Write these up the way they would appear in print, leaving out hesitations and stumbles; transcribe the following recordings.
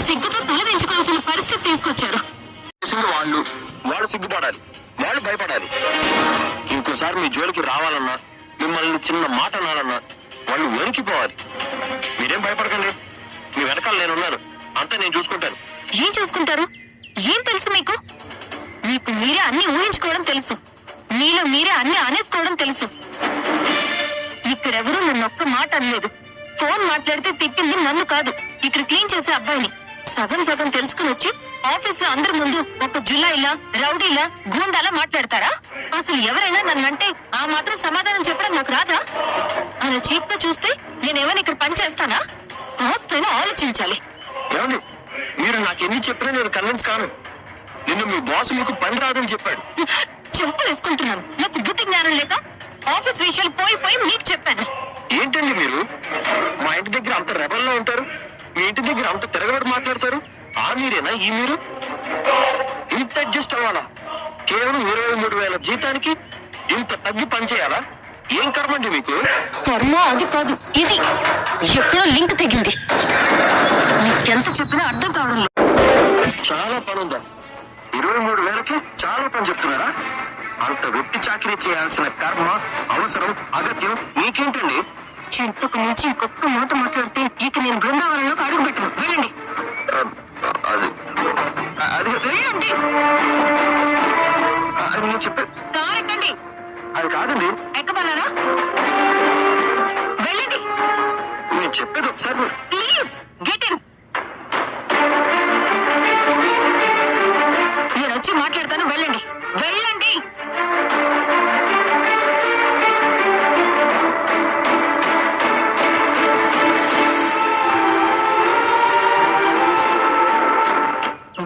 సిగ్గుతో తలదించుకోవాల్సిన పరిస్థితి తీసుకొచ్చారు. వాళ్ళు సిగ్గుపడాలి, వాళ్ళు భయపడాలి. ఇంకోసారి మీ జోలికి రావాలన్నా, మిమ్మల్ని చిన్న మాట అనాలన్నా వాళ్ళు వణికిపోవాలి. మీరేం భయపడకండి, మీ వెనకాల నేనున్నాను, అంతా నేను చూసుకుంటాను. ఏం చూసుకుంటారు? ఏం తెలుసు మీకు? మీకు మీరే అన్ని ఊహించుకోవడం తెలుసు, మీలో మీరే అన్ని అనేసుకోవడం తెలుసు. ఇక్కడెవరూ నన్ను ఒక్క మాట అనలేదు. ఫోన్ మాట్లాడితే తిట్టింది నన్ను కాదు, ఇక్కడ క్లీన్ చేసే అబ్బాయిని. సగం సగం తెలుసుకుని వచ్చి ఆఫీస్ లో అందరి ముందు ఒక జులాయిలా, రౌడీలా, గూండాలా మాట్లాడతారా? అసలు ఎవరైనా నన్నంటే ఆ మాత్రం సమాధానం చెప్పడం నాకు రాదా? అలా చీప్ గా చూస్తే నేనేమైనా ఇక్కడ పని చేస్తానా? కాస్తైనా ఆలోచించాలి. ఏమండి, మీరు నాకెన్ని చెప్పినా నేను కన్విన్స్ కాను. నిన్ను మీ బాస్ మీకు పని రాదని చెప్పాడు. చెప్పులు వేసుకుంటున్నాను, నాకు బుద్ధి జ్ఞానం లేక ఆఫీస్ విషయాలు పోయి పోయి మీకు చెప్పాను. ఏంటండి మీరు మా ఇంటి దగ్గర అంత రెబల్లో ఉంటారు, మీ ఇంటి దగ్గర అంత తిరగబడి మాట్లాడతారు. ఆ మీరేనా ఈ మీరు? ఇంత అడ్జస్ట్ అవ్వాలా? కేవలం 23,000 జీతానికి ఇంత తగ్గి పని చేయాలా? ఏం కర్మండి మీకు? కర్మ అది కాదు, ఇది ఎక్కడో లింక్ తెగింది. నీకెంత చెప్పినా అర్థం కావడం లేదు. చాలా పని ఉందా? 23,000కి చాలా పని చెప్తున్నారా? అంత వెట్టి చాకరీ చేయాల్సిన కర్మ, అవసరం, అగత్యం మీకేంటండి? ఇంతకు మించి ఇంకొక మాట మాట్లాడితే ఇక నేను బృందావనంలోకి అడుగు పెట్టను. వెళ్ళండి. అది వెళ్ళండి. అది నేను చెప్పే కారు ఎక్కండి. అది కాదండి. ఎక్కమన్నారా? వెళ్ళండి. నేను చెప్పేది ఒకసారి ప్లీజ్ గెట్ ఇన్. నేను వచ్చి మాట్లాడతాను, వెళ్ళండి వెళ్ళండి.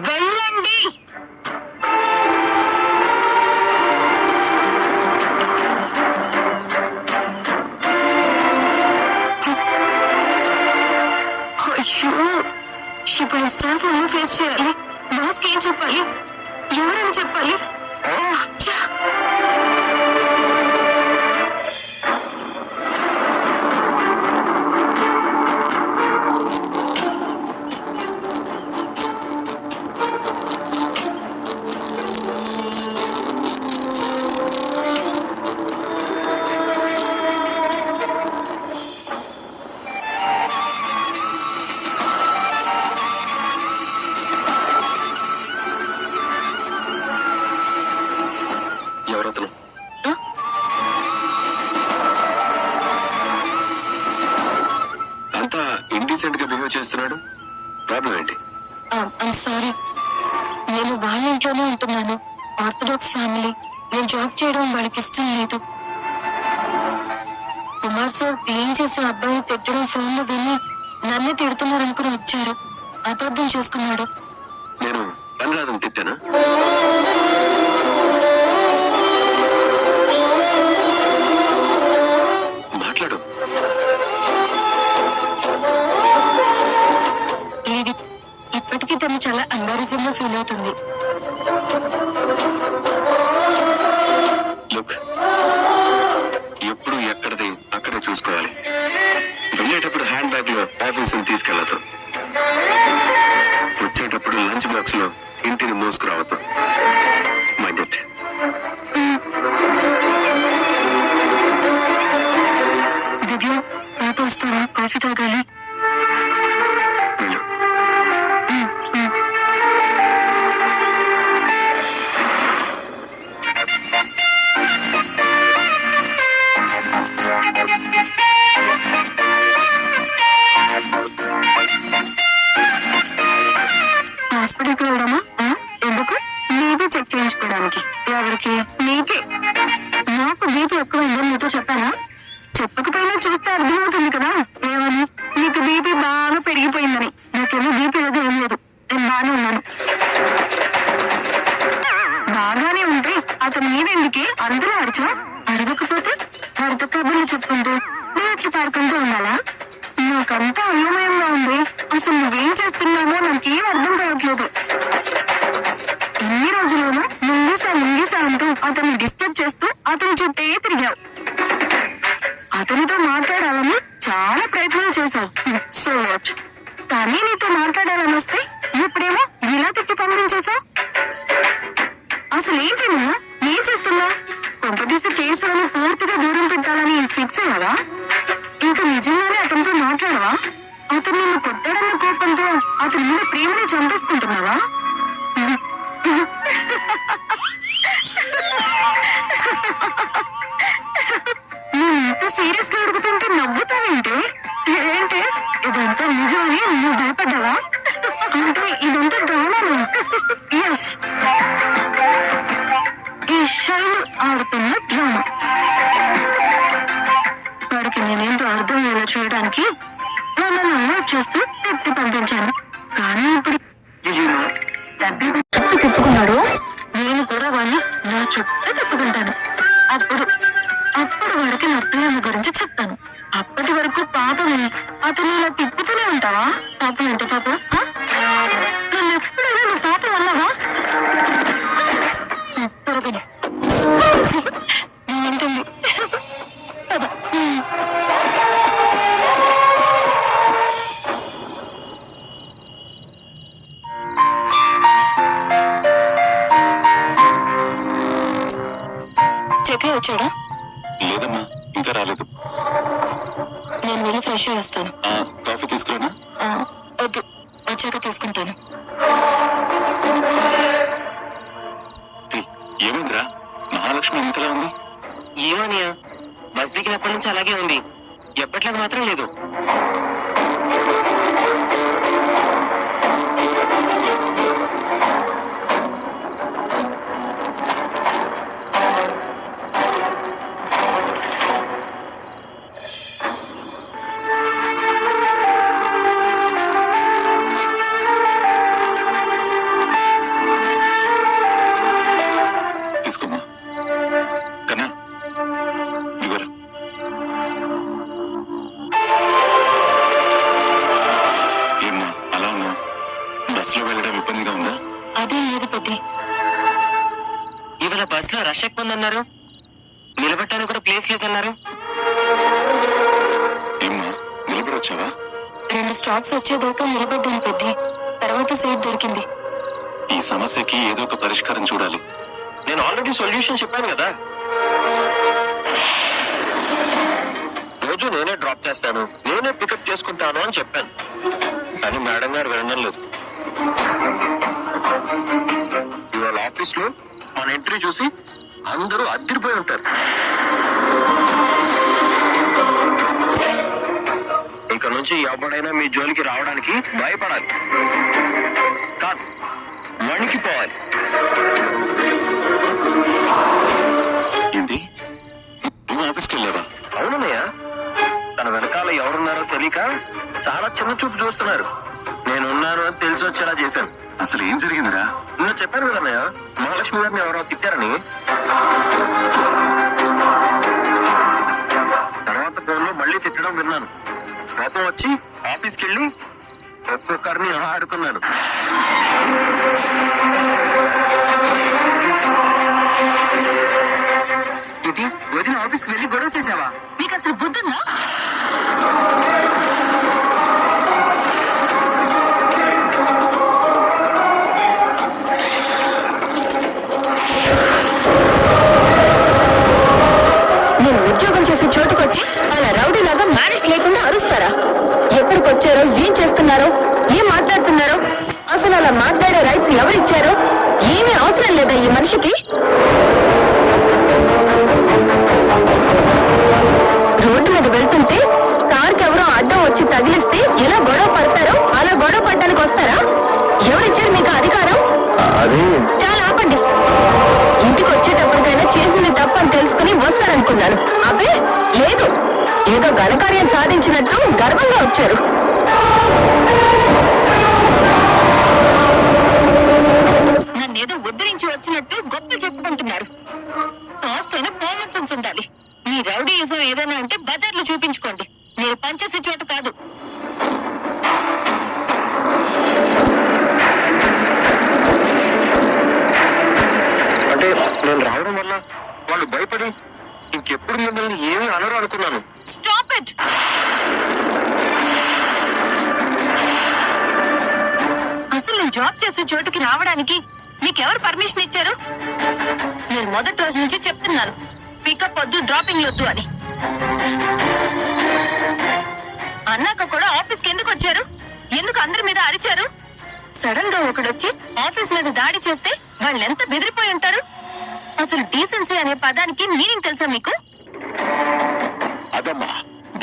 వెళ్ళండి. అయ్యో, ఇప్పుడు స్టాఫ్ ఎలా ఫేస్ చేయాలి? బాస్కి ఏం చెప్పాలి? ఎవరని చెప్పాలి? ఇండిసెంట్ గా బిహేవ్ చేస్తున్నాడు. ప్రాబ్లం ఏంటి? సారీ, నేను వాళ్ళ ఇంట్లోనే ఉంటున్నాను. Orthodox family. నేను జాబ్ చేయడం వాళ్ళకి ఇష్టం లేదు. కుమార్ సార్ క్లీన్ చేసే అబ్బాయి తిట్టడం ఫోన్ లో విని నన్నే తిడుతున్నారనుకుని వచ్చారు. అబద్ధం చేసుకున్నాడు. నేను పని రాదని తిట్టానా? మాట్లాడు. ఇప్పటికీ తను చాలా ఎంబారసింగ్ గా ఫీల్ అవుతుంది. ఎప్పుడు ఎక్కడది అక్కడే చూసుకోవాలి. వెళ్ళేటప్పుడు హ్యాండ్ బ్యాగ్ లో ఆఫీస్ తీసుకెళ్లదు. వచ్చేటప్పుడు లంచ్ బాక్స్ లో ఇంటిని మోసుకురావద్దు. Mind it. దివ్య, పాత వస్తారా? కాఫీ తాగాలి. హాస్పిటల్కి వెళ్దామా? ఎందుకు? బీపీ చెక్ చేయించుకోవడానికి. ఎవరికి? నీకే. నాకు బీపీ ఎక్కువైందని నీతో చెప్పానా? చెప్పకపోయినా చూస్తే అర్థమవుతుంది కదా. ఏమని? నీకు బీపీ బాగా పెరిగిపోయిందని. నాకేమో బీపీ లేదు, ఏం లేదు. నేను బాగానే ఉన్నాను. బాగానే ఉంటే అతను మీదెందుకే అందరూ అరిచా? అరవకపోతే అర్థ కబుర్లు చెప్పుకుంటూ నేట్లు పాడుకుంటూ ఉండాలా? నాకంతా అయోమయంగా ఉంది. అసలు నువ్వేం చేస్తున్నావో నాకేం అర్థం కావట్లేదు. ఇన్ని రోజుల్లోనూ ముంగీసా అంటూ అతన్ని డిస్టర్బ్ చేస్తూ అతని చుట్టే తిరిగావు. అతనితో మాట్లాడాలని చాలా ప్రయత్నాలు చేశావు. So what? కానీ నీతో మాట్లాడాలని వస్తే ఇప్పుడేమో ఇలా తిప్పి పంపించేశావు. అసలు ఏంటి నువ్వు ఏం చేస్తున్నా? కొంపదీసి కేసులను పూర్తిగా దూరం పెట్టాలని ఫిక్స్ అయ్యావా? ఇంకా నిజంగానే అతనితో మాట్లాడవా? అతను నిన్ను కొట్టాడన్న కోపంతో అతని మీద ప్రేమని చంపేసుకుంటున్నావా? నువ్వు ఇంత సీరియస్ గా అడుగుతుంటే నవ్వుతావేంటి? ఏంటి ఇదంతా నిజమని నువ్వు భయపడ్డావా? అంటే ఇదంతా డ్రామానా? ఎస్, ఈ శైలు ఆడుతున్న డ్రామా. వాడికి నేనేంటో అర్థం అయ్యేలా చేయడానికి మమ్మల్ని అలవాటు చేస్తూ తిప్పి పంపించాను. కానీ ఇప్పుడు చుట్టూ తిప్పుకున్నాడు. నేను కూడా వాడిని నా చుట్టూ తిప్పుకుంటాను. అప్పుడు వాడికి నా ప్రేమ గురించి చెప్తాను. అప్పటి వరకు పాపమే అతను ఇలా తిప్పుతూనే ఉంటావా? పాపం అంటే పాపం నన్ను ఎప్పుడైనా నువ్వు పాపం అన్నావా? త్వరగా ఏంటండి పద. చక్రి వచ్చాడా? లేదమ్మా, ఇంకా రాలేదు. నేను వెళ్ళి ఫ్రెష్ చేస్తాను. కాఫీ తీసుకురానా? వద్దు, వచ్చాక తీసుకుంటాను. ఏమైందిరా, మహాలక్ష్మి ఇంతలా ఉంది? ఏమోనియా, బస్ దిగినప్పటి నుంచి అలాగే ఉంది. ఎప్పట్లాగా మాత్రం లేదు. తీసుకోమ్మా. కన్నా ఇదిగోరా. ఏమ్మా అలా ఉన్నావు? బస్సులో వెళ్ళడం ఇబ్బందిగా ఉందా? అదే లేదు పెద్ది. ఇవాళ బస్ లో రష్ ఎక్కువ ఉందన్నారు. నిలబెట్టాను కూడా ప్లేస్ లేదన్నారు. ఏమ్మా నిలబడొచ్చావా? 2 స్టాప్స్ వచ్చేదాకా నిలబడ్డాను పెద్ది. తర్వాత సీట్ దొరికింది. ఈ సమస్యకి ఏదో ఒక పరిష్కారం చూడాలి. నేను ఆల్రెడీ సొల్యూషన్ చెప్పాను కదా. రోజు నేనే డ్రాప్ చేస్తాను, నేనే పికప్ చేసుకుంటాను అని చెప్పాను. కానీ మేడం గారు వినడం లేదు. ఇవాళ ఆఫీస్ లో మన ఎంట్రీ చూసి అందరూ అద్దరిపోయి ఉంటారు. ఇక నుంచి ఎవడైనా మీ జోలికి రావడానికి భయపడాలి కాదు, వణికిపోవాలి. ఏంటి, నువ్వు ఆఫీస్కి వెళ్ళావా? అవునన్నయ్య, తన వెనకాల ఎవరున్నారో తెలియక చాలా చిన్న చూపు చూస్తున్నారు. నేనున్నాను అని తెలిసి వచ్చేలా చేశాను. అసలు ఏం జరిగిందిరా? నిన్న చెప్పాను కదన్నయ్య, మహాలక్ష్మి గారిని ఎవరో తిట్టారని. తర్వాత ఫోన్ లో మళ్ళీ తిట్టడం విన్నాను. కోపం వచ్చి ఆఫీస్కి వెళ్ళి ఒక్కొక్కరిని ఆడుకున్నాను. వదిన ఆఫీస్కి వెళ్ళి గొడవ చేసావా? నీకు అసలు బుద్ధుందా? నేను ఉద్యోగం చేసే చోటుకొచ్చి అలా రౌడీలాగా మేనేజ్ లేకుండా అరుస్తారా? ఎప్పటికొచ్చారో, ఏం చేస్తున్నారో, ఏం మాట్లాడుతున్నారో, అసలు అలా మాట్లాడే రైట్స్ ఎవరిచ్చారో ఏమీ అవసరం లేదా ఈ మనిషికి? రోడ్డు మీద వెళ్తుంటే కార్కి ఎవరో అడ్డం వచ్చి తగిలిస్తే ఎలా గొడవ పడతారో అలా గొడవ పడడానికి వస్తారా? ఎవరిచ్చారు మీకు అధికారం? చాలా ఆపండి. ఇంటికి వచ్చేటప్పటికైనా చేసింది తప్పని తెలుసుకుని వస్తారనుకున్నాను. అబ్బే లేదు, ఏదో ఘనకార్యం సాధించినట్టు గర్వంగా వచ్చారు. నన్నేదో ఉద్ధరించి వచ్చినట్టు గొప్ప చెప్పుకుంటున్నారు. కాస్ట్ అయినా కామన్ సెన్స్ ఉండాలి. మీ రౌడీయిజం ఏదైనా ఉంటే బజార్లో చూపించుకోండి. మీరు పనిచేసే చోట కాదు. అంటే నేను రావడం వల్ల వాళ్ళు భయపడి ఇంకెప్పుడు మిమ్మల్ని ఏమీ అనరు అనుకున్నాను. Stop it. జాబ్ చేసే చోటుకి రావడానికి మీకెవరు పర్మిషన్ ఇచ్చారు? నేను మొదటి రోజు నుంచి చెప్తున్నాను, పికప్ వద్దు, డ్రాపింగ్ వద్దు అని. అన్నాక కూడా ఆఫీస్కి ఎందుకు వచ్చారు? ఎందుకు అందరి మీద అరిచారు? సడన్ గా ఒకడొచ్చి ఆఫీస్ మీద దాడి చేస్తే వాళ్ళు ఎంత బెదిరిపోయి ఉంటారు? అసలు డీసెన్సీ అనే పదానికి మీనింగ్ తెలుసా మీకు? అదమ్మా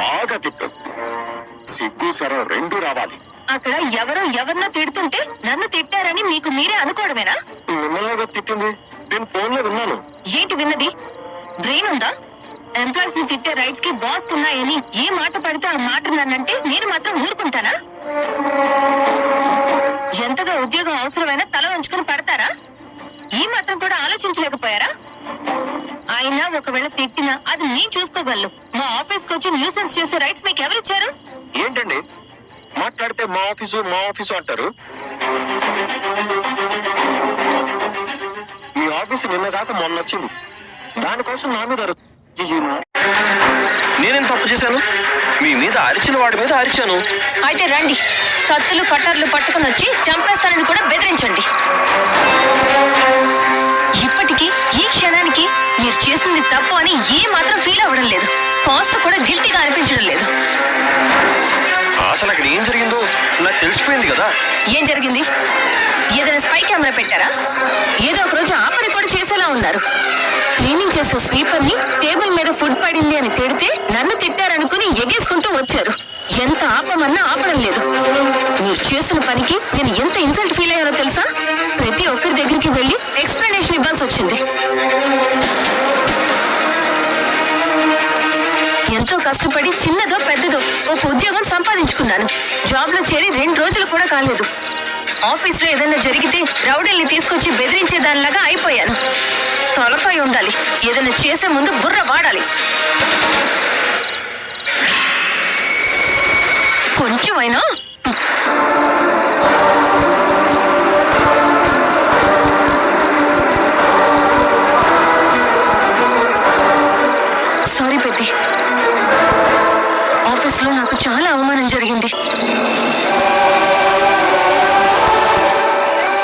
బాగా తిట్టు, సిగ్గు సరం రెండు రావాలి. అక్కడ ఎవరో ఎవరినో తిడుతుంటే నన్ను తిట్టారని మీకు మీరే అనుకోవడమేనా? మిమ్మల్ని తిట్టింది నేను ఫోన్ లో విన్నాను. ఏంటి విన్నది? బ్రెయిన్ ఉందా? ఎంప్లాయీస్ ని తిట్టే రైట్స్ కి బాస్ కున్నాయని ఏ మాట పడితే ఆ మాట నన్నంటే నేను మాత్రం ఊరుకుంటానా? ఎంతగా ఉద్యోగం అవసరమైనా తల ఉంచుకుని పడతారా? ఈ మాత్రం కూడా ఆలోచించలేకపోయారా? అయినా ఒకవేళ తిట్టినా అది నేను చూసుకోగలను. మా ఆఫీస్ కి వచ్చి న్యూసెన్స్ చేసే రైట్స్ మీకు ఎవరిచ్చారు? ఏంటండి మాట్లాడితే మా ఆఫీసు అంటారు? మీ ఆఫీసు నిన్న దాకా మొన్న వచ్చింది, దానికోసం నా మీద నేనేం తప్పు చేశాను? మీ మీద అరిచిన వాడి మీద అరిచాను. అయితే రండి, కత్తులు కట్టర్లు పట్టుకుని వచ్చి చంపేస్తానని కూడా బెదిరించండి. ఇప్పటికీ ఈ క్షణానికి మీరు చేసింది తప్పు అని ఏ మాత్రం ఫీల్ అవ్వడం లేదు, కాస్త కూడా గిల్టీగా అనిపించడం లేదు. అసలు అక్కడ ఏం జరిగిందో నాకు తెలిసిపోయింది కదా. ఏం జరిగింది? ఏదైనా స్పై కెమెరా పెట్టారా? ఏదో ఒక రోజు ఆ పని కూడా చేసేలా ఉన్నారు. క్లీనింగ్ చేసే స్వీపర్ ని టేబుల్ మీద ఫుడ్ పడింది అని తిడితే నన్ను తిట్టారనుకుని ఎగేసుకుంటూ వచ్చారు. ఎంత ఆపమన్నా ఆపడం లేదు. మీరు చేసిన పనికి నేను ఎంత ఇన్సల్ట్ ఫీల్ అయ్యానో తెలుసా? ప్రతి ఒక్కరి దగ్గరికి వెళ్ళి ఎక్స్ప్లెనేషన్ ఇవ్వాల్సి వచ్చింది. ఎంతో కష్టపడి చిన్నదో పెద్దదో ఒక ఉద్యోగం సంపాదించుకున్నాను. జాబ్ లో చేరి 2 రోజులు కూడా కాలేదు. ఆఫీస్ లో ఏదైనా జరిగితే రౌడీల్ని తీసుకొచ్చి బెదిరించే దానిలాగా అయిపోయాను. తలకాయ ఉండాలి, ఏదైనా చేసే ముందు బుర్ర వాడాలి. కొంచెమైనా సారీ పెద్ది, ఆఫీస్ లో నాకు చాలా అవమానం జరిగింది.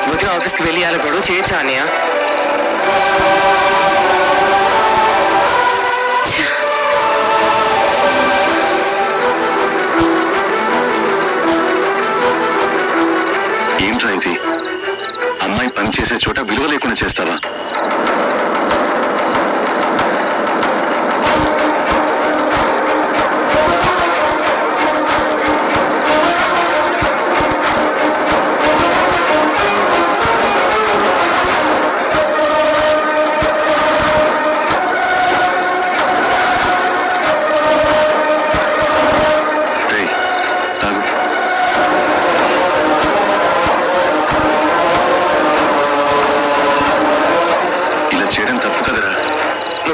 వదిన ఆఫీస్కి వెళ్ళి అలా గొడవ చేయొచ్చా అన్నయ్య? ఏంట్రా ఇది? అమ్మాయి పని చేసే చోట విలువ లేకుండా చేస్తావా?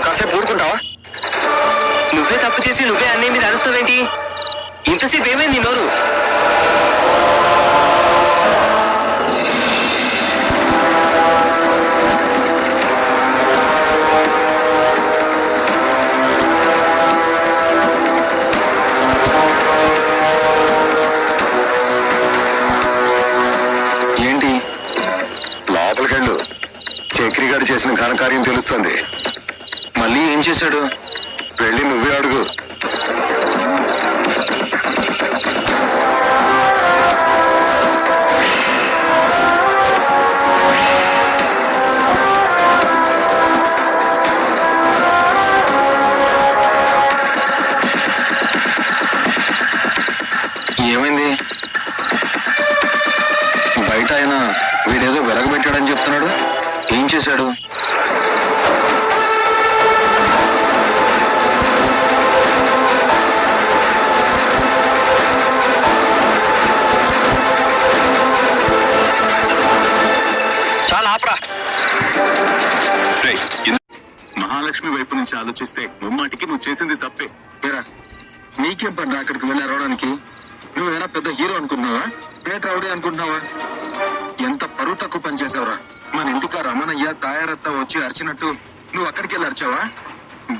కాసేపు ఊరుకుంటావా? నువ్వే తప్పు చేసి నువ్వే అన్నయ్య మీద అరుస్తావేంటి? ఇంతసేపు ఏమైంది నీ నోరు? ఏంటి లోపలికెళ్ళు, చక్రిగాడు చేసిన ఘనకార్యం తెలుస్తుంది. మళ్ళీ ఏం చేశాడు? వెళ్ళి నువ్వే అడుగు. ఏమైంది? బయట ఆయన వీడేదో వెలగబెట్టాడని చెప్తున్నాడు. ఏం చేశాడు? మహాలక్ష్మి వైపు నుంచి ఆలోచిస్తే ముమ్మాటికి నువ్వు చేసింది తప్పే. నీకేం పడ్డా అక్కడికి వెళ్ళి అరవడానికి? నువ్వేనా పెద్ద హీరో అనుకుంటున్నావా? పేట రౌడీ అనుకుంటున్నావా? ఎంత పరువు తక్కువ పని చేసావురా. మన ఇంటికి రమణయ్య తాయారత్త వచ్చి అరిచినట్టు నువ్వు అక్కడికి వెళ్ళి అరిచావా?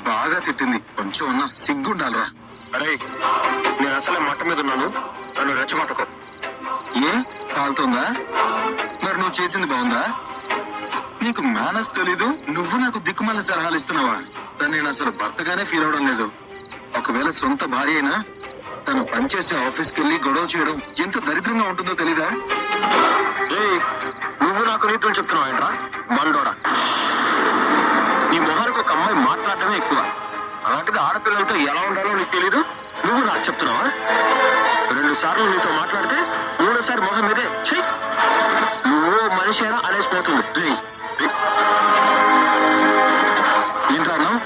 బాగా తిట్టింది, కొంచెం అన్నా సిగ్గుండాలరా. అరే నేను అసలే మాట మీద ఉన్నాను, నన్ను రెచ్చగొట్టకు. ఏ కాలుతోందా? మరి నువ్వు చేసింది బాగుందా? నీకు మేనస్ తెలీదు, నువ్వు నాకు దిక్కుమాలిన సలహాలు ఇస్తున్నావా? తను నేను అసలు భర్తగానే ఫీల్ అవడం లేదు. ఒకవేళ సొంత భార్య అయినా తను పనిచేసే ఆఫీస్కి వెళ్ళి గొడవ చేయడం ఎంత దరిద్రంగా ఉంటుందో తెలీదా? నువ్వు నాకు నీతులు చెప్తున్నావు ఏంట్రా బండోడా? నీ మొహానికి ఒక అమ్మాయి మాట్లాడటమే ఎక్కువ, అలాంటిది ఆడపిల్లలతో ఎలా ఉండాలో నీకు తెలీదు. నువ్వు నాకు చెప్తున్నావా? 2 సార్లు నీతో మాట్లాడితే 3సారి మొహం మీదే చెయ్యి నువ్వు మనిషేనా అనేసిపోతుంది. ఏంటా అన్నావు?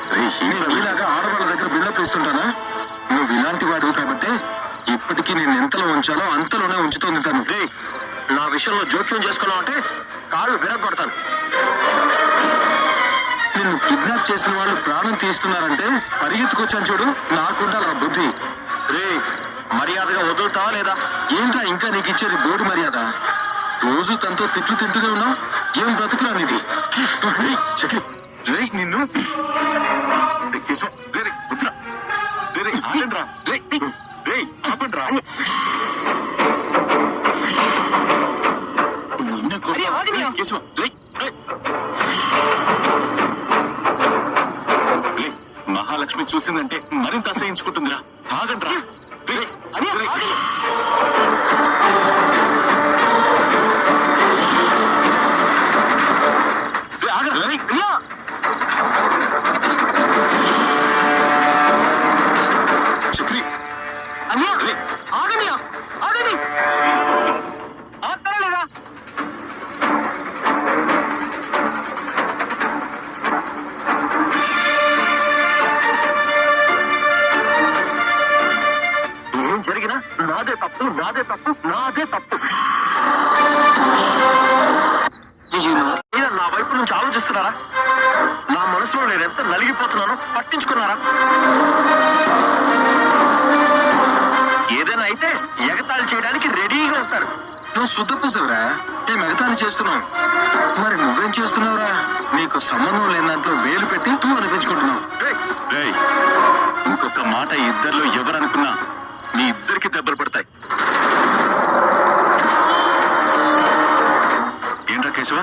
ఇలాగా ఆడవాళ్ళ దగ్గర బిల్డప్ ఇస్తుంటానా? నువ్వు ఇలాంటి వాడు కాబట్టి ఇప్పటికీ నేను ఎంతలో ఉంచాలో అంతలోనే ఉంచుతుంది తను. నా విషయంలో జోక్యం చేసుకున్నావు అంటే కాళ్ళు విరగొడతాను. నిన్ను కిడ్నాప్ చేసిన వాళ్ళు ప్రాణం తీస్తున్నారంటే పరిగెత్తుకొచ్చాను చూడు, నాకుండాలి ఆ బుద్ధి. మర్యాదగా వదులుతావా లేదా? ఏంట్రా ఇంకా నీకు ఇచ్చేది బోర్డు మర్యాద? రోజు తనతో తిట్లు తింటూనే ఉన్నావు, ఏం బ్రతుకురా నీది? నిన్ను మహాలక్ష్మి చూసిందంటే మరింత అసహించుకుంటుందిరా. ఆగండ్రా. చక్రి ఆగండి ఆగండి ఆగుతారా లేదా? ఏం జరిగినా నాదే తప్పు నాదే తప్పు నాదే తప్పు. నా వైపు నుంచి ఆలోచిస్తున్నారా? నా మనసులో నేను ఎంత నలిగిపోతున్నానో పట్టించుకున్నారా? ఏదైనా అయితే ఎగతాళి చేయడానికి రెడీగా ఉంటారు. నువ్వు శుద్ధపూసవరా? ఏం ఎగతాళి చేస్తున్నావు? మరి నువ్వేం చేస్తున్నావురా? నీకు సంబంధం లేని దాంట్లో వేలు పెట్టి నువ్వు అనిపించుకుంటున్నావు. ఇంకొక మాట ఇద్దరిలో ఎవరనుకున్నా నీ ఇద్దరికి దెబ్బలు పడతాయి. ఏంట్రా కేశవ,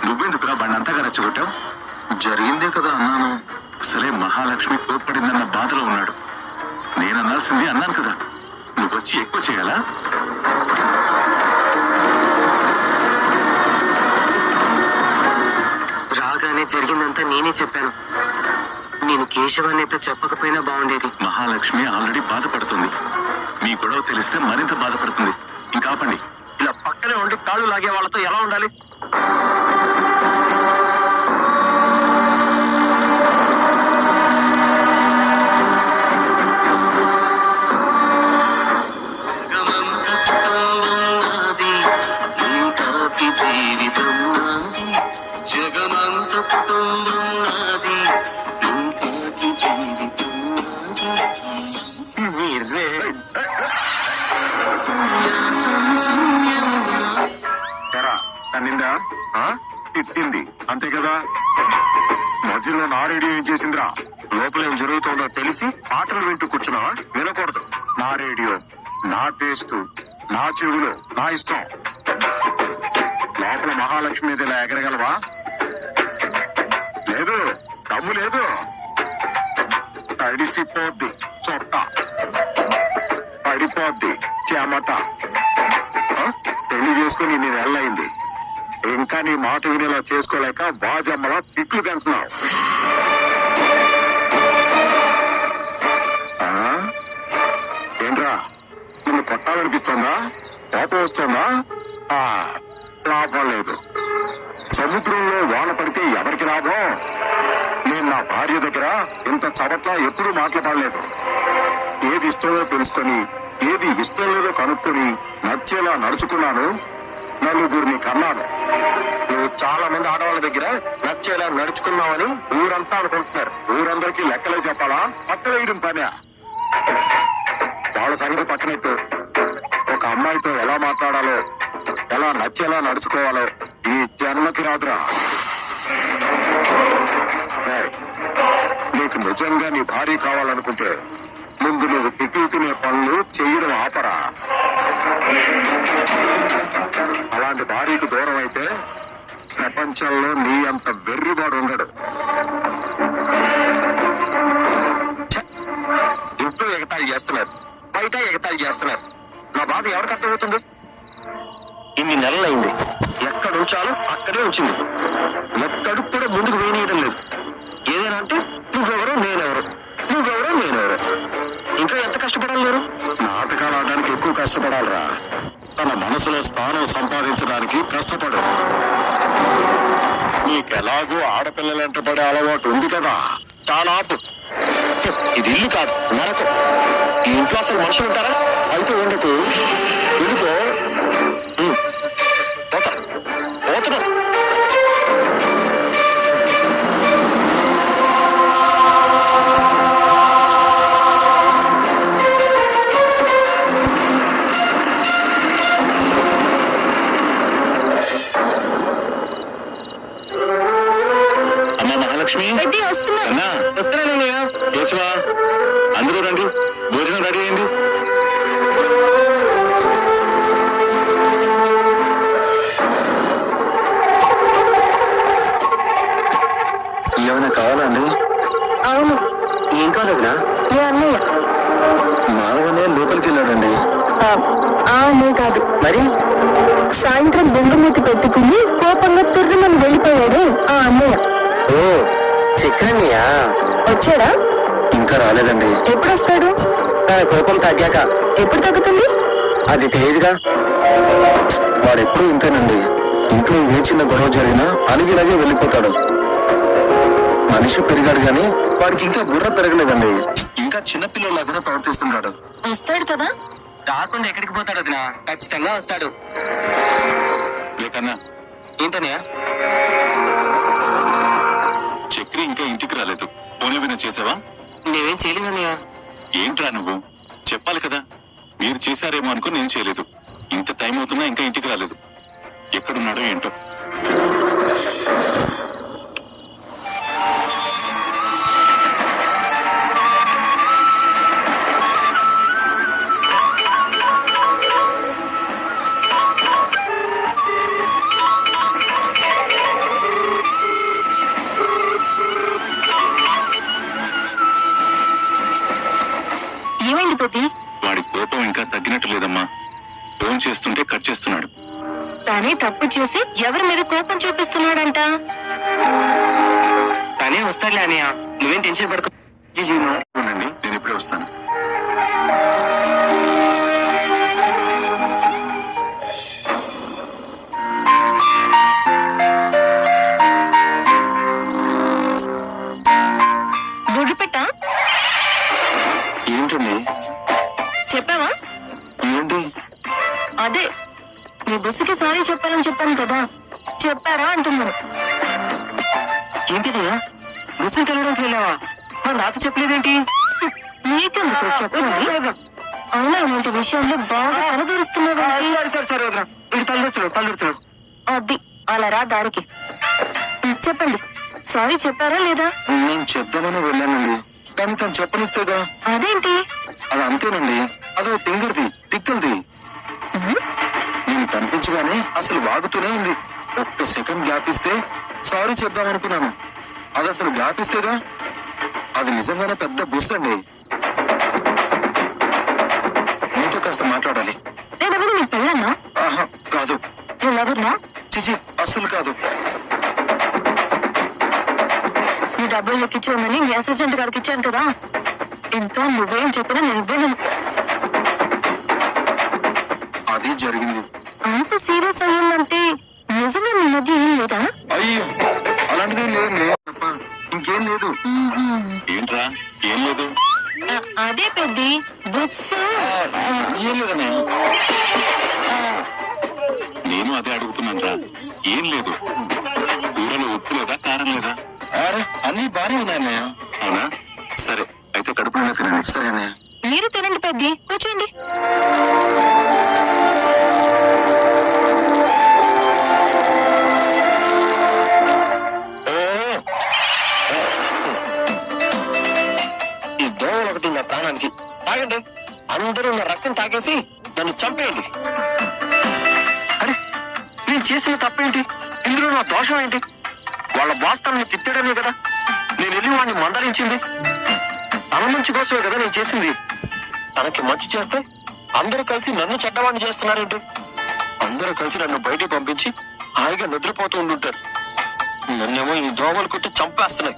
నువ్వెందుకురా బండి అంతగా రెచ్చగొట్టావు? జరిగిందే కదా అన్నాను. అసలే మహాలక్ష్మి కోప్పడిందన్న బాధలో ఉన్నాడు. నేను అనాల్సింది అన్నాను కదా, నువ్వు వచ్చి ఎక్కువ చేయాలా? రాగానే జరిగిందంతా నేనే చెప్పాను. నేను కేశవాన్ని చెప్పకపోయినా బాగుండేది. మహాలక్ష్మి ఆల్రెడీ బాధపడుతుంది. మీ గొడవ తెలిస్తే మరింత బాధపడుతుంది. ఇంకా ఆపండి. ఇలా పక్కనే ఉండి కాళ్ళు లాగే వాళ్ళతో ఎలా ఉండాలి? జీవితం నాది, జగమంత కుటుంబం నాది, ఇంకాకి జీవితం నాది. సన్యాసం శూన్యం. నిందా తిట్టింది అంతే కదా? మధ్యలో నా రేడియో ఏం చేసిందిరా? లోపల ఏం జరుగుతుందో తెలిసి పాటలు వింటూ కూర్చున్నావా? వినకూడదు. నా రేడియో, నా టేస్ట్, నా చెవులో, నా ఇష్టం. లోపల మహాలక్ష్మి మీద ఇలా ఎగరగలవా? లేదు, దమ్ము లేదు. తడిసిపోద్ది చొట్ట, పడిపోద్ది చెమట. పెళ్లి చేసుకుని నేను నెలయింది, ఇంకా నీ మాట వినేలా చేసుకోలేక బాజమ్మలా తిట్లు తింటున్నావు. ఏంట్రా, నిన్ను కొట్టాలనిపిస్తోందా? కోపం వస్తోందా? లాభం లేదు. సముద్రంలో వాన పడితే ఎవరికి లాభం? నేను నా భార్య దగ్గర ఇంత చవట్లా ఎప్పుడూ మాట్లాడలేదు. ఏది ఇష్టమో తెలుసుకొని ఏది ఇష్టం లేదో కనుక్కొని నచ్చేలా నడుచుకున్నాను. నలుగురిని కన్నాను. నువ్వు చాలా మంది ఆడవాళ్ళ దగ్గర నచ్చేలా నడుచుకున్నావని ఊరంతా అనుకుంటున్నారు. ఊరందరికీ లెక్కలే చెప్పాలా? పక్కలేయడం పనే. వాళ్ళ సంగతి పక్కనెట్టు. ఒక అమ్మాయితో ఎలా మాట్లాడాలో, ఎలా నచ్చేలా నడుచుకోవాలో ఈ జన్మకి రాదురా. నీకు నిజంగా నీ భార్య కావాలనుకుంటే ముందు నాలుగు తిట్లు తినే పనులు చెయ్యడం ఆపరా. అలాంటి భార్యకు దూరం అయితే ప్రపంచంలో నీ అంత వెర్రివాడు ఉండడు. ఇంట్లో ఎగతాళి చేస్తున్నారు, బయట ఎగతాళి చేస్తున్నారు. నా బాధ ఎవరికి అర్థమవుతుంది? ఇన్ని నెలలైంది, ఎక్కడ ఉంచాలో అక్కడే ఉంచింది. ఎక్కడికి కూడా ముందుకు వేయనీయడం లేదు. ఏదైనా అంటే నువ్వెవరో నేనెవరు, నువ్వెవరో నేనెవరు. ఇంకా ఎంత కష్టపడాలి నేను? నాటకాలు ఆడడానికి ఎక్కువ కష్టపడాలిరా. తన మనసులో స్థానం సంపాదించడానికి కష్టపడు. నీకెలాగూ ఆడపిల్లలంట పడే అలవాటు ఉంది కదా, చాలా ఆపు. ఇది ఇల్లు కాదు, నరకం. ఈ ఇంట్లో అసలు మనుషులు ఉంటారా? అయితే ఉండకు, వెళ్ళిపో. పోతా పోతున్నా. అమ్మా మహాలక్ష్మి, పెద్ది వస్తున్నా. వస్తున్నానయ్యా. కేశవా, అందరూ రండి, భోజనం రెడీ అయింది. ఏమైనా కావాలండి? అవును, ఏం కాలేదునా? మీ అన్నయ్య. మాధవనే లోపలికి వెళ్ళాడండి. అన్నయ్య కాదు మరి సాయంత్రం బొంగమూతి పెట్టుకుని కోపంగా తుర్రుమని వెళ్ళిపోయాడు ఆ అన్నయ్య. ఓ, చక్రన్నయ్యా వచ్చాడా? ఇంకా రాలేదండి. ఎప్పుడు వస్తాడు? తన కోపం తగ్గాక. ఎప్పుడు తగ్గుతుంది? అది తెలియదుగా. వాడెప్పుడు ఇంతేనండి. ఇంట్లో ఏ చిన్న గొడవ జరిగినా అలిగిలాగే వెళ్ళిపోతాడు. మనిషి పెరిగాడు గాని వాడికి ఇంకా బుర్ర పెరగలేదండి. ఇంకా చిన్నపిల్లలాగానే ప్రవర్తిస్తున్నాడు. వస్తాడు కదా? రాకుండా ఎక్కడికి పోతాడు వదినా? ఖచ్చితంగా వస్తాడు. లేకన్నా ఏంటనయా? చక్రి ఇంకా ఇంటికి రాలేదు. ఫోన్ ఏమైనా చేసావా? నేనేం చేయలేదన్నయ్య. ఏంట్రా నువ్వు? చెప్పాలి కదా. మీరు చేశారేమో అనుకో, నేను చేయలేదు. ఇంత టైం అవుతున్నా ఇంకా ఇంటికి రాలేదు. ఎక్కడున్నాడో ఏంటో. ఏమైంది పెద్ది? వాడి కోపం ఇంకా తగ్గినట్టు లేదమ్మా. ఫోన్ చేస్తుంటే కట్ చేస్తున్నాడు. తానే తప్పు చేసి ఎవరి మీద కోపం చూపిస్తున్నాడంట. తనే వస్తాడులే అన్నయ్య, నువ్వేం టెన్షన్ పడకు. అవునండి, నేను ఇప్పుడే వస్తాను. గుడ్డు పెట్టా? ఏంటండి? చెప్పావా? ఏంటి? అదే మీ బస్సుకి సారీ చెప్పాలని చెప్పాను కదా, చెప్పారా అంటున్నాను. ఏంటిదయ్యా, బుస్సులు వెళ్ళడానికి వెళ్ళావా? మరి నాతో చెప్పలేదేంటి? నీకెందుకు చెప్పండి? అవునా, ఇలాంటి విషయాల్లో బాగా తలదూరుస్తున్నావు. సరే వదినా, ఇది తలదొచ్చుడు. అది అలా రా దారికి. చెప్పండి, సారీ చెప్పారా లేదా? నేను చెప్దామని వెళ్ళానండి, కానీ తను చెప్పనిస్తేగా. అదేంటి? అది అంతేనండి, అదో తిక్కలది. నేను కనిపించగానే అసలు వాగుతూనే ఉంది. ఒక్క సెకండ్ గ్యాప్ ఇస్తే సారీ చెప్దామనుకున్నాను. అది అసలు గ్యాప్ ఇస్తేగా. అది నిజంగానే పెద్ద బుస్ అండి. నీతో కాస్త మాట్లాడాలి. నేనెవరు, నీ పెళ్ళన్నా? ఆహా, కాదు. నేనెవరునా? చిచి, అస్సలు కాదు. నీ డబ్బులు లెక్కించామని మీ అసిస్టెంట్ గారికి ఇచ్చాను కదా, ఇంకా నువ్వేం చెప్పినా నేను వినను. అది జరిగింది. అంత సీరియస్ అయ్యిందంటే నిజంగా మీ మధ్య ఏం లేదా? అయ్యో, అలాంటిది ఇంకేం లేదు. ఏంట్రా, ఏం లేదు? అదే పెద్ద బుస్సు. ఏం లేదనే. నేను అదే అడుగుతున్నాను రా. ఏం లేదు. కూరలో ఉప్పు లేదా, కారం లేదా? అరే, అన్ని బానే ఉన్నాయన్నయ్య. అవునా? సరే, అయితే కడుపు నిండా తినండి. సరే అన్నయ్య. మీరు తినండి పెద్ద, కూర్చోండి. ఈ దోమలు ఒకటి నా ప్రాణానికి. ఆగండి, చంపేయండి. అరే నేను చేసిన తప్పేంటి? ఇందులో నా దోషం ఏంటి? వాళ్ళ బాస్ తనని తిట్టాడనే కదా నేను వెళ్ళి వాడిని మందలించింది. తన మంచి కోసమే కదా నేను చేసింది. తనకి మంచి చేస్తే అందరూ కలిసి నన్ను చెడ్డవాడిని చేస్తున్నారేంటి? అందరూ కలిసి నన్ను బయటికి పంపించి హాయిగా నిద్రపోతూ ఉండుంటారు. నన్నేమో ఈ దోమలు కొట్టి చంపేస్తున్నాయి.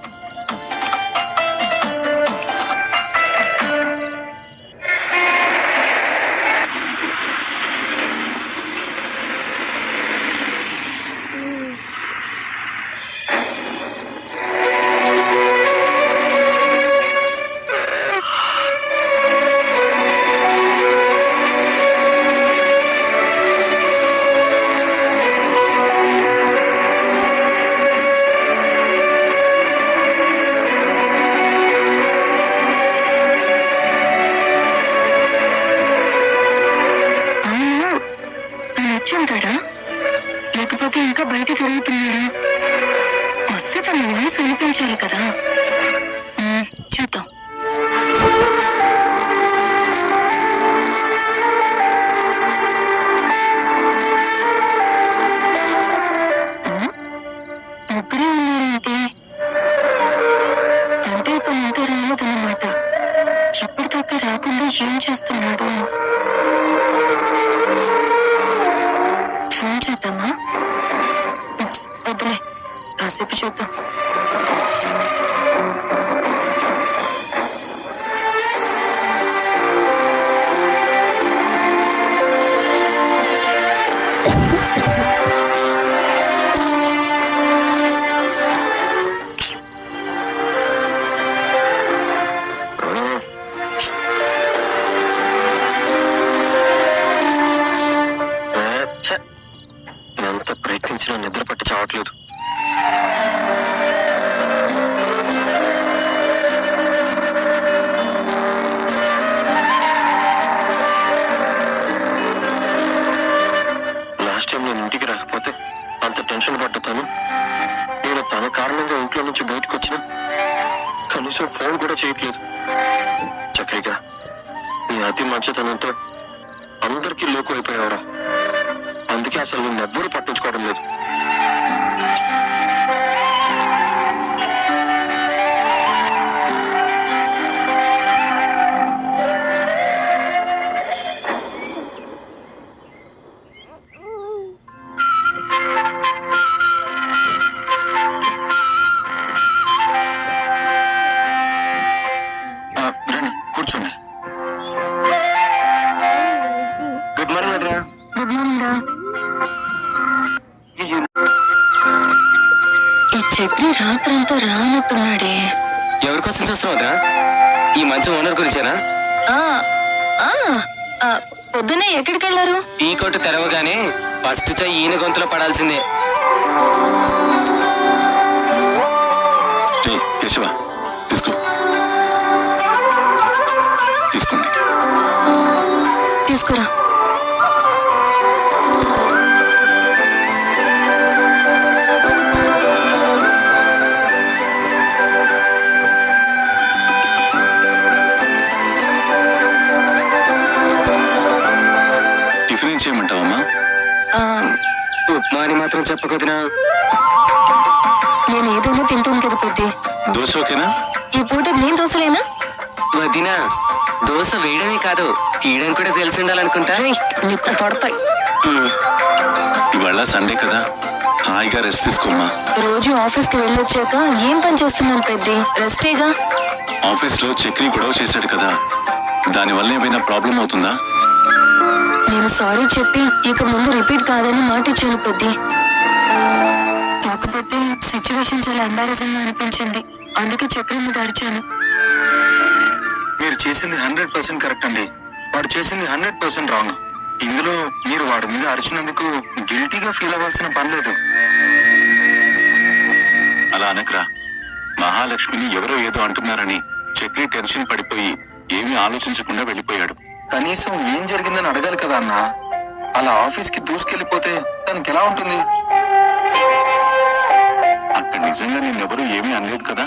ఉంటాడా లేకపోతే ఇంకా బయట తిరుగుతున్నాడా? వస్తే తన వాయిస్ వినిపించాలి కదా. చూద్దాం. ముగ్గురే ఉన్నారంటే అంటే తను ఇంకా రాలేదన్నమాట. ఎప్పటిదాకా రాకుండా ఏం చేస్తున్నాడు? ఫోన్ చేద్దామా? వద్దులే, కాసేపు చూద్దాం. ఎంత ప్రయత్నించినా నిద్ర పట్టి చావట్లేదు. లాస్ట్ టైం నేను ఇంటికి రాకపోతే అంత టెన్షన్ పడ్డతాను. నేను తన కారణంగా ఇంట్లో నుంచి బయటకు వచ్చినా కనీసం ఫోన్ కూడా చేయట్లేదు. చక్రిగా నీ అతి మంచితనంతో అందరికీ లోకు అయిపోయావరా. అందుకే అసలు నేను ఎవ్వరూ పట్టించుకోవడం లేదు. రండి కూర్చోండి. గుడ్ మార్నింగ్ వదినా. గుడ్ మార్నింగ్ రా. ఈ చక్రి రాత్రంతా రానట్టున్నాడే. ఎవరి కోసం చూస్తున్నావు వదినా? ఈ మంచం ఓనర్ గురించేనా? పొద్దున్నే ఎక్కడికి వెళ్ళారు? టీ కొట్టు తెరవగానే ఫస్ట్ చాయ్ ఈయన గొంతులో పడాల్సిందే. కేశవ తీసుకో. తీసుకోండి. తీసుకురా. టిఫిన్ ఏం చేయమంటావమ్మా? ఉప్మా అని మాత్రం చెప్పకొదినా. నేను ఏదైనా తింటాను కదా పెద్ద. దోశ ఓకేనా? ఈ పూట నేను దోశలేనా? వదినా దోశ వేయడమే కాదు తీయడం కూడా తెలిసి ఉండాలనుకుంటా. నీకు పడతాయి. ఇవాళ సండే కదా, హాయిగా రెస్ట్ తీసుకోమ్మా. రోజు ఆఫీస్కి వెళ్ళొచ్చాక ఏం పని చేస్తున్నాను పెద్ద? రెస్టేగా. ఆఫీస్ లో చక్రి గొడవ చేశాడు కదా, దానివల్ల ఏమైనా ప్రాబ్లం అవుతుందా? నేను సారీ చెప్పి ఇక ముందు రిపీట్ కాదని మాట ఇచ్చాను పెద్ద. కాకపోతే సిచ్యువేషన్ చాలా ఎంబారసింగ్ గా అనిపించింది. అందుకే చక్రి మీద అరిచాను. మీరు చేసింది 100% కరెక్ట్ అండి. వాడు చేసింది 100% రాంగ్. ఇందులో మీరు వాడి మీద అరిచినందుకు గిల్టీగా ఫీల్ అవ్వాల్సిన పని లేదు. అలా అనకరా. మహాలక్ష్మిని ఎవరో ఏదో అంటున్నారని చక్రి టెన్షన్ పడిపోయి ఏమీ ఆలోచించకుండా వెళ్ళిపోయాడు. కనీసం ఏం జరిగిందని అడగాలి కదా అన్న. అలా ఆఫీస్ కి దూసుకెళ్లిపోతే తనకి ఎలా ఉంటుంది? అక్కడ నిజంగా నిన్నెవరూ ఏమీ అనలేదు కదా.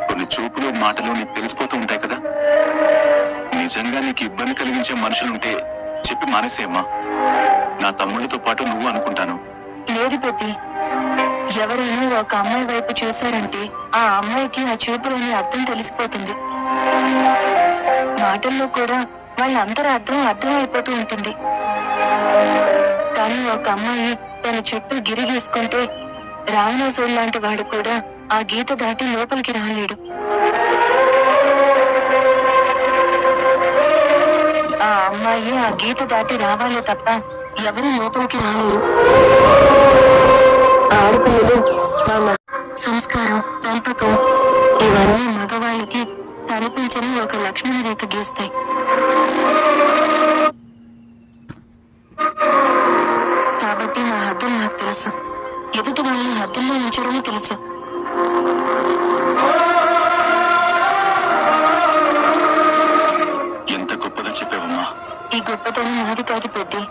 కొన్ని చూపులు మాటలు నీకు తెలిసిపోతూ ఉంటాయి కదా. నిజంగా నీకు ఇబ్బంది కలిగించే మనుషులుంటే చెప్పి మానేసేయమ్మా. నా తమ్ముడితో పాటు నువ్వు అనుకుంటాను. లేదు పెద్ది, ఎవరైనా ఒక అమ్మాయి వైపు చూశారంటే ఆ అమ్మాయికి ఆ చూపులోని అర్థం తెలిసిపోతుంది. మాటల్లో కూడా వాళ్ళ అర్థం అయిపోతూ ఉంటుంది. కానీ ఒక అమ్మాయి తన చుట్టూ గిరి గీసుకుంటే రావణాసురుడు లాంటి వాడు కూడా ఆ గీత దాటి లోపలికి రాలేడు. ఆ అమ్మాయి ఆ గీత దాటి రావాలే తప్ప ఎవరు లోపలికి రాలేరు. ఆడపిల్లలు వాళ్ళ సంస్కారం, పెంపకం ఇవన్నీ మగవాళ్ళకి కనిపించని ఒక లక్ష్మణ రేఖ గీస్తాయి. కాబట్టి నా హద్దులు నాకు తెలుసు, ఎదుటి వాళ్ళని హద్దుల్లో ఉంచడమే తెలుసు. ఎంత గొప్పగా చెప్పావమ్మా. ఈ గొప్పతనం నాది కాదు పెద్ది,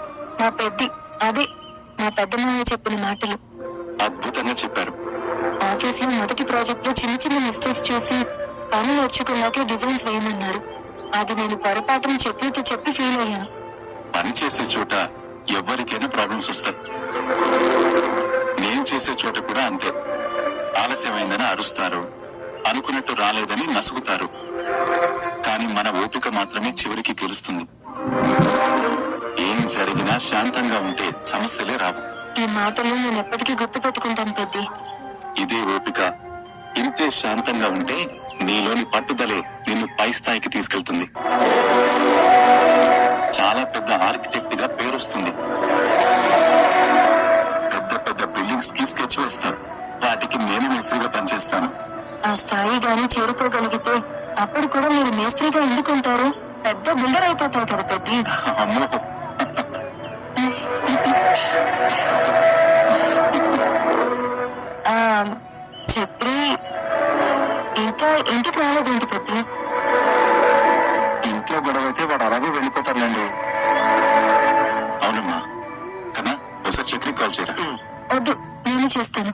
మా పెద్దమ్మ చెప్పిన మాటలు. అద్భుతంగా చెప్పారు. ఆఫీస్ లో మొదటి ప్రాజెక్ట్ లో చిన్న మిస్టేక్స్ చూసి పని నేర్చుకున్నాకే డిజైన్స్ వేయమన్నారు. అది నేను పొరపాటును చెప్పి ఫీల్ అయ్యాను. పని చేసే చోట ఎవరికైనా ప్రాబ్లమ్స్ వస్తాయి. నేను చేసే చోట కూడా అంతే. ఆలస్యమైందని అరుస్తారు, అనుకున్నట్టు రాలేదని నసుగుతారు. కానీ మన ఓపిక మాత్రమే చివరికి గెలుస్తుంది. ఏం జరిగినా శాంతంగా ఉంటే సమస్యలే రావు. ఈ మాటలు నేను ఎప్పటికీ గుర్తు పెట్టుకుంటాను పెద్ది. ఇదే ఓపిక, ఇంతే శాంతంగా ఉంటే నీలోని పట్టుదలే నిన్ను పై స్థాయికి తీసుకెళ్తుంది. చాలా పెద్ద ఆర్కిటెక్ట్ గా పేరొస్తుంది. పెద్ద బిల్డింగ్స్ కి స్కెచ్ వేస్తారు, వాటికి నేను మేస్త్రిగా పనిచేస్తాను. ఆ స్థాయి గాని చేరుకోగలిగితే అప్పుడు కూడా మీరు మేస్త్రిగా ఎందుకుంటారు? పెద్ద బిల్డర్ అయిపోతారు కదా పెద్ది. అమ్మో, చెప్పి ఇంకా ఇంటికి రాలేదేంటి పెద్ది? ఇంట్లో గొడవ అయితే వాడు అలాగే వెళ్ళిపోతారులేండి. అవునమ్మా, కదా ఒకసారి చక్రి కాల్ చేయరా? వద్దు, నేను చేస్తాను.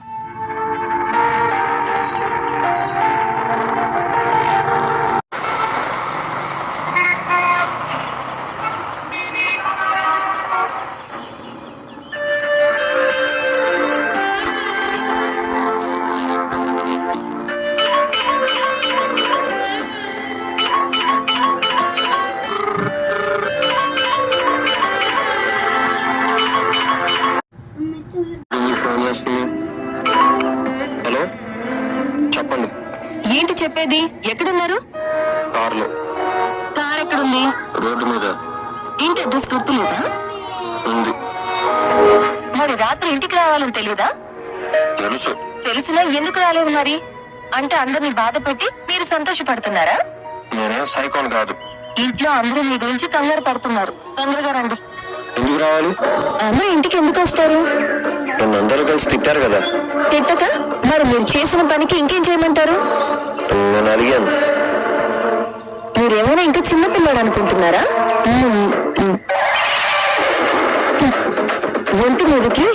హలో, చెప్పండి. ఏంటి చెప్పేది? ఎక్కడున్నారు? కార్లో. కార్ ఎక్కడుంది? రోడ్డు మీద ఇంటి అడ్రస్ గుర్తులేదా? ఉంది. మరి రాత్రి ఇంటికి రావాలని తెలియదా? తెలుసు. తెలిసినా ఎందుకు రాలేదు మరి? అంటే అందరినీ బాధ పెట్టి మీరు సంతోషపడుతున్నారా? నేనేం సైకోన్ కాదు. ఇంట్లో అందరూ మీ గురించి కంగారు పడుతున్నారు. తొందరగా రండి. ఎందుకు రావాలి? అందరూ ఇంటికి ఎందుకు వస్తారు? నన్ను అందరూ కలిసి తిట్టారు కదా. తిట్టక మరి మీరు చేసిన పనికి ఇంకేం చేయమంటారు? నేను అడిగాను. మీరేమైనా ఇంకా చిన్నపిల్లాడు అనుకుంటున్నారా? ఒంటి మీదకి